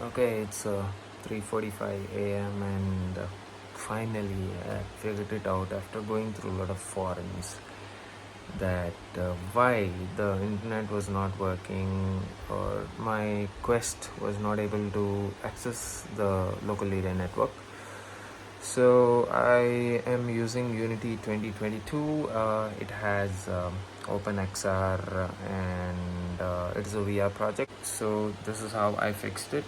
Okay, it's 3:45 a.m. and finally I figured it out after going through a lot of forums that why the internet was not working or my Quest was not able to access the local area network. So I am using Unity 2022. It has openXR and it's a VR project. So this is how I fixed it.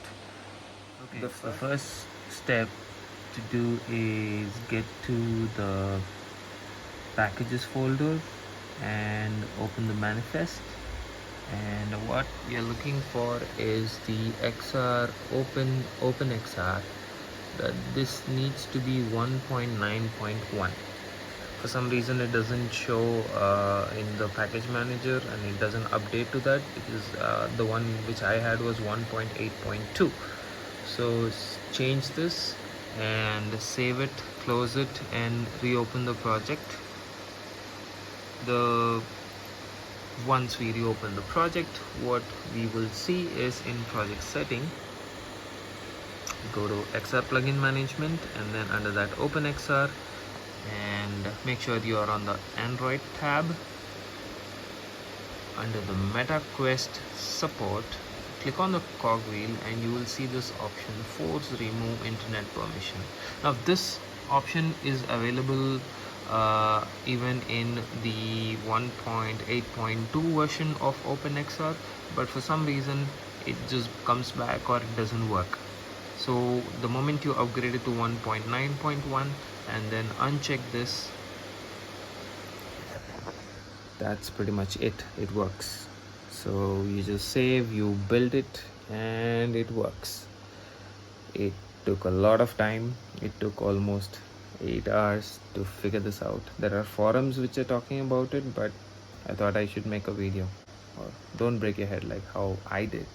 Okay, the first step to do is get to the packages folder and open the manifest, and what we are looking for is the XR openXR. This needs to be 1.9.1. For some reason it doesn't show in the package manager, and it doesn't update to that because the one which I had was 1.8.2. So change this and save it, close it, and reopen the project. Once we reopen the project, what we will see is in project setting, go to XR plugin management, and then under that openXR, and make sure you are on the Android tab. Under the Meta Quest support, click on the cogwheel and you will see this option, force remove internet permission. Now this option is available even in the 1.8.2 version of openXR, but for some reason it just comes back or it doesn't work. So the moment you upgrade it to 1.9.1 and then uncheck this, that's pretty much it works. So you just save, you build it, and it works. It took a lot of time. It took almost 8 hours to figure this out. There are forums which are talking about it, but I thought I should make a video, or don't break your head like how I did.